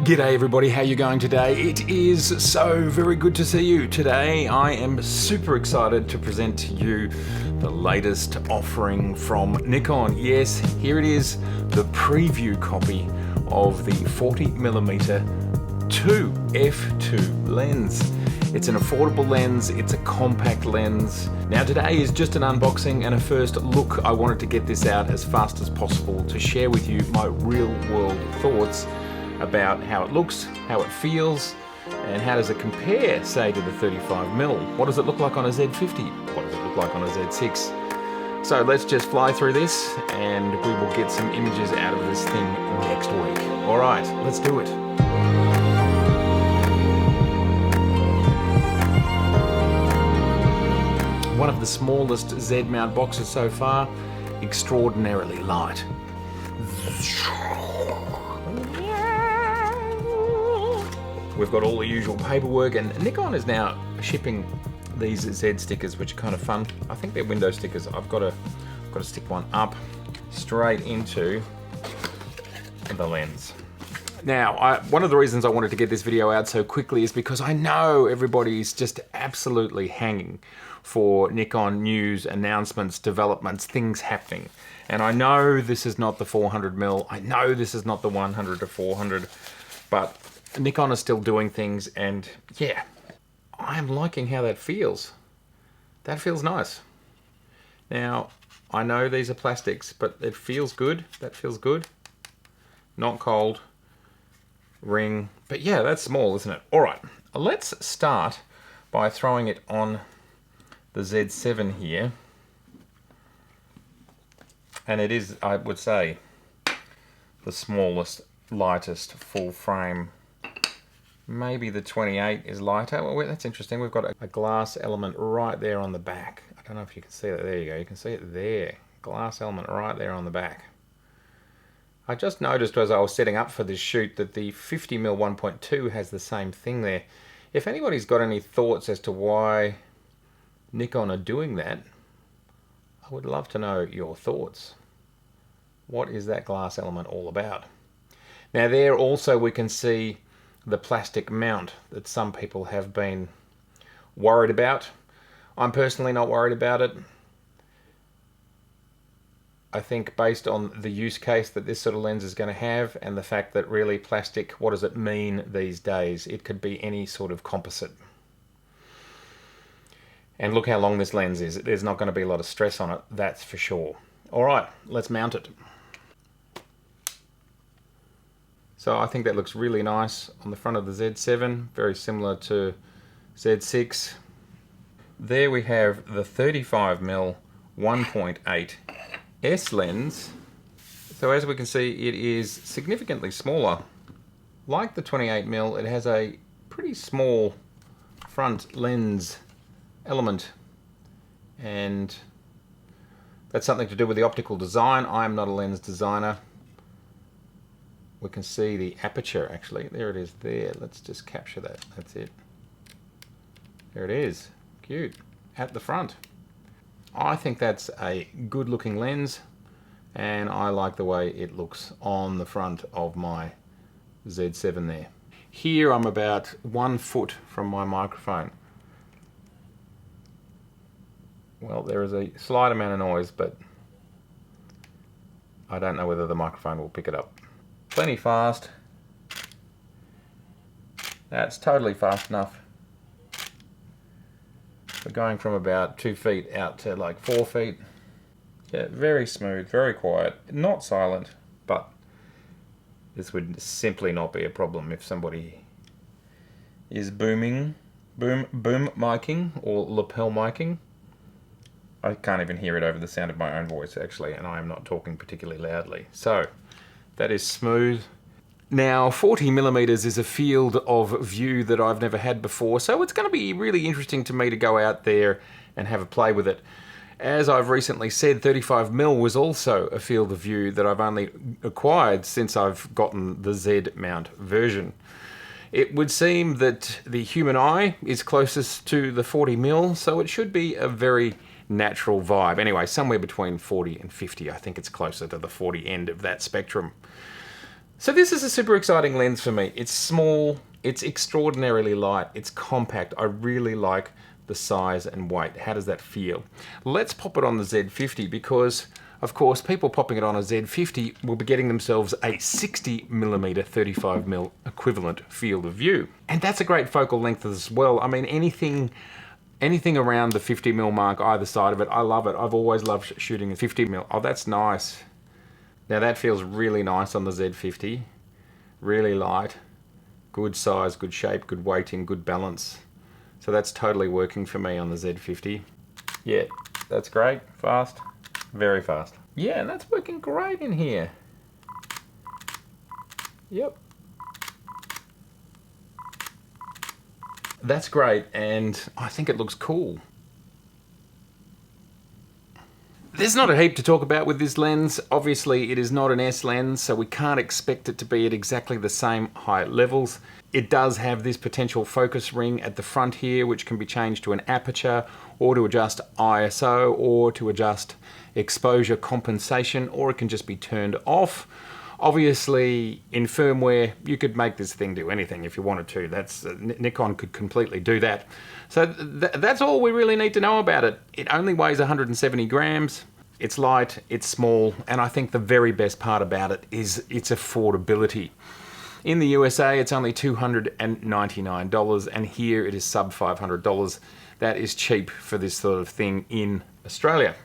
G'day everybody, how you going today? It is so very good to see you. Today I am super excited to present to you the latest offering from Nikon. Yes, here it is, the preview copy of the 40mm 2f2 lens. It's an affordable lens, it's a compact lens. Now today is just an unboxing and a first look. I wanted to get this out as fast as possible to share with you my real world thoughts about how it looks, how it feels, and how does it compare, say, to the 35mm. What does it look like on a Z50? What does it look like on a Z6? So let's just fly through this and we will get some images out of this thing next week. All right, let's do it. One of the smallest Zmount boxes so far, extraordinarily light. We've got all the usual paperwork, and Nikon is now shipping these Z stickers, which are kind of fun. I think they're window stickers. I've got to stick one up straight into the lens. Now, one of the reasons I wanted to get this video out so quickly is because I know everybody's just absolutely hanging for Nikon news, announcements, developments, things happening. And I know this is not the 400mm, I know this is not the 100 to 400, but Nikon is still doing things, and yeah, I'm liking how that feels. That feels nice. Now, I know these are plastics, but it feels good. That feels good. Not cold. Ring. But yeah, that's small, isn't it? All right, let's start by throwing it on the Z7 here. And it is, I would say, the smallest, lightest full frame. Maybe the 28 is lighter. Well, that's interesting. We've got a glass element right there on the back. I don't know if you can see that. There you go. You can see it there. Glass element right there on the back. I just noticed as I was setting up for this shoot that the 50mm 1.2 has the same thing there. If anybody's got any thoughts as to why Nikon are doing that, I would love to know your thoughts. What is that glass element all about? Now there also we can see the plastic mount that some people have been worried about. I'm personally not worried about it. I think based on the use case that this sort of lens is going to have and the fact that really plastic, what does it mean these days? It could be any sort of composite. And look how long this lens is. There's not going to be a lot of stress on it, that's for sure. All right, let's mount it. So I think that looks really nice on the front of the Z7, very similar to Z6. There we have the 35mm 1.8 S lens. So as we can see, it is significantly smaller. Like the 28mm, it has a pretty small front lens element, and that's something to do with the optical design. I'm not a lens designer. We can see the aperture actually. There it is there. Let's just capture that. That's it. There it is. Cute. At the front. I think that's a good looking lens, and I like the way it looks on the front of my Z7 there. Here I'm about 1 foot from my microphone. Well, there is a slight amount of noise, but I don't know whether the microphone will pick it up. Plenty fast. That's totally fast enough. We're going from about 2 feet out to like 4 feet. Yeah, very smooth, very quiet, not silent, but this would simply not be a problem if somebody is boom miking or lapel miking. I can't even hear it over the sound of my own voice actually, and I am not talking particularly loudly. So that is smooth. Now 40mm is a field of view that I've never had before, so it's going to be really interesting to me to go out there and have a play with it. As I've recently said, 35mm was also a field of view that I've only acquired since I've gotten the Zmount version. It would seem that the human eye is closest to the 40mm, so it should be a very natural vibe. Anyway, somewhere between 40 and 50, I think it's closer to the 40 end of that spectrum. So this is a super exciting lens for me. It's small, it's extraordinarily light, it's compact. I really like the size and weight. How does that feel? Let's pop it on the Z50 because, of course, people popping it on a Z50 will be getting themselves a 60mm 35mm equivalent field of view. And that's a great focal length as well. I mean, anything around the 50mm mark either side of it, I love it. I've always loved shooting a 50mm. Oh, that's nice. Now that feels really nice on the Z50. Really light, good size, good shape, good weighting, good balance. So that's totally working for me on the Z50. Yeah, that's great. Fast, very fast. Yeah, and that's working great in here. Yep. That's great, and I think it looks cool. There's not a heap to talk about with this lens. Obviously, it is not an S lens, so we can't expect it to be at exactly the same height levels. It does have this potential focus ring at the front here, which can be changed to an aperture, or to adjust ISO, or to adjust exposure compensation, or it can just be turned off. Obviously, in firmware, you could make this thing do anything if you wanted to. Nikon could completely do that. So that's all we really need to know about it. It only weighs 170 grams. It's light, it's small, and I think the very best part about it is its affordability. In the USA, it's only $299, and here it is sub $500. That is cheap for this sort of thing in Australia.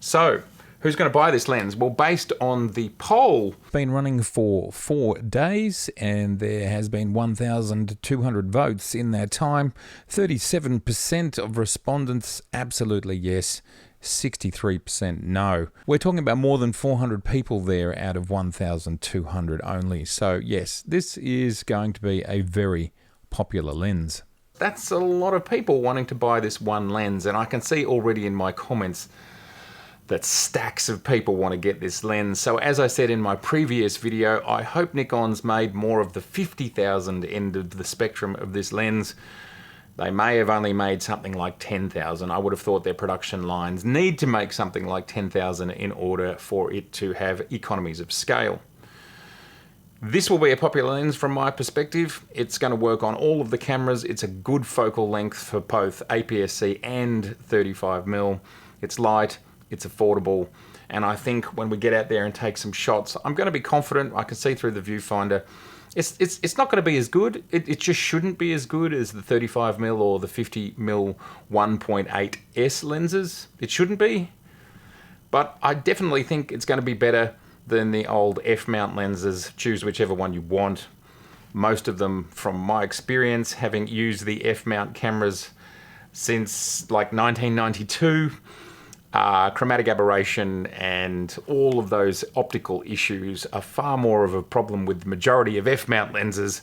So, who's going to buy this lens? Well, based on the poll, been running for 4 days, and there has been 1,200 votes in that time. 37% of respondents absolutely yes, 63% no. We're talking about more than 400 people there out of 1,200 only. So yes, this is going to be a very popular lens. That's a lot of people wanting to buy this one lens, and I can see already in my comments that stacks of people want to get this lens. So as I said in my previous video, I hope Nikon's made more of the 50,000 end of the spectrum of this lens. They may have only made something like 10,000. I would have thought their production lines need to make something like 10,000 in order for it to have economies of scale. This will be a popular lens from my perspective. It's going to work on all of the cameras. It's a good focal length for both APS-C and 35mm. It's light, it's affordable, and I think when we get out there and take some shots, I'm going to be confident. I can see through the viewfinder. It's not going to be as good. It just shouldn't be as good as the 35mm or the 50mm 1.8S lenses. It shouldn't be, but I definitely think it's going to be better than the old F-mount lenses. Choose whichever one you want. Most of them, from my experience, having used the F-mount cameras since like 1992, chromatic aberration and all of those optical issues are far more of a problem with the majority of F-mount lenses,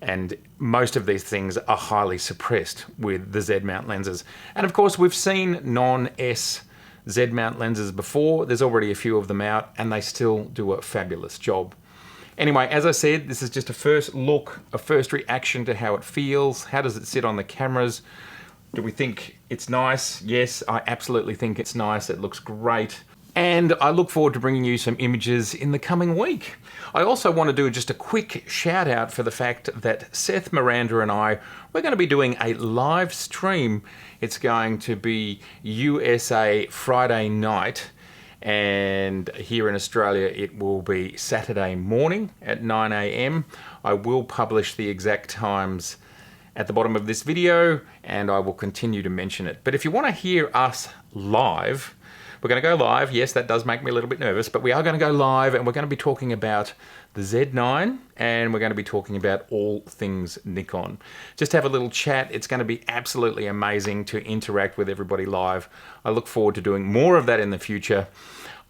and most of these things are highly suppressed with the Z-mount lenses. And of course, we've seen non-S Z-mount lenses before. There's already a few of them out, and they still do a fabulous job. Anyway, as I said, this is just a first look, a first reaction to how it feels. How does it sit on the cameras? Do we think it's nice? Yes, I absolutely think it's nice. It looks great. And I look forward to bringing you some images in the coming week. I also want to do just a quick shout out for the fact that Seth, Miranda and I, we're going to be doing a live stream. It's going to be USA Friday night, and here in Australia it will be Saturday morning at 9 AM. I will publish the exact times at the bottom of this video, and I will continue to mention it. But if you want to hear us live, we're going to go live. Yes, that does make me a little bit nervous, but we are going to go live, and we're going to be talking about the Z9, and we're going to be talking about all things Nikon. Just have a little chat. It's going to be absolutely amazing to interact with everybody live. I look forward to doing more of that in the future.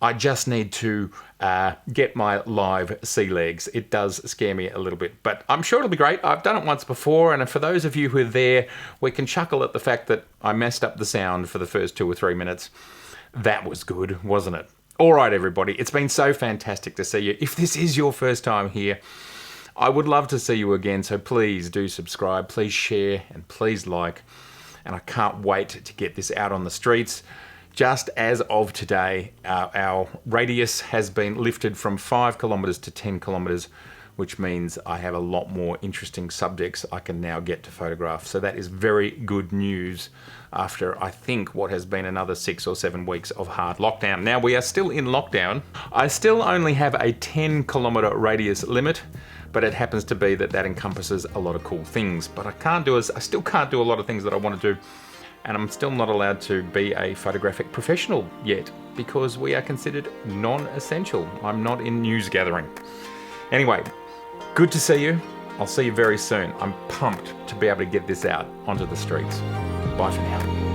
I just need to get my live sea legs. It does scare me a little bit, but I'm sure it'll be great. I've done it once before, and for those of you who are there, we can chuckle at the fact that I messed up the sound for the first 2 or 3 minutes. That was good, wasn't it? All right, everybody. It's been so fantastic to see you. If this is your first time here, I would love to see you again, so please do subscribe, please share, and please like. And I can't wait to get this out on the streets. just as of today, our radius has been lifted from 5 kilometers to 10 kilometers, which means I have a lot more interesting subjects I can now get to photograph. So that is very good news after, I think, what has been another 6 or 7 weeks of hard lockdown. Now, we are still in lockdown. I still only have a 10-kilometer radius limit, but it happens to be that that encompasses a lot of cool things. But I still can't do a lot of things that I want to do, and I'm still not allowed to be a photographic professional yet because we are considered non-essential. I'm not in news gathering. Anyway, good to see you. I'll see you very soon. I'm pumped to be able to get this out onto the streets. Bye for now.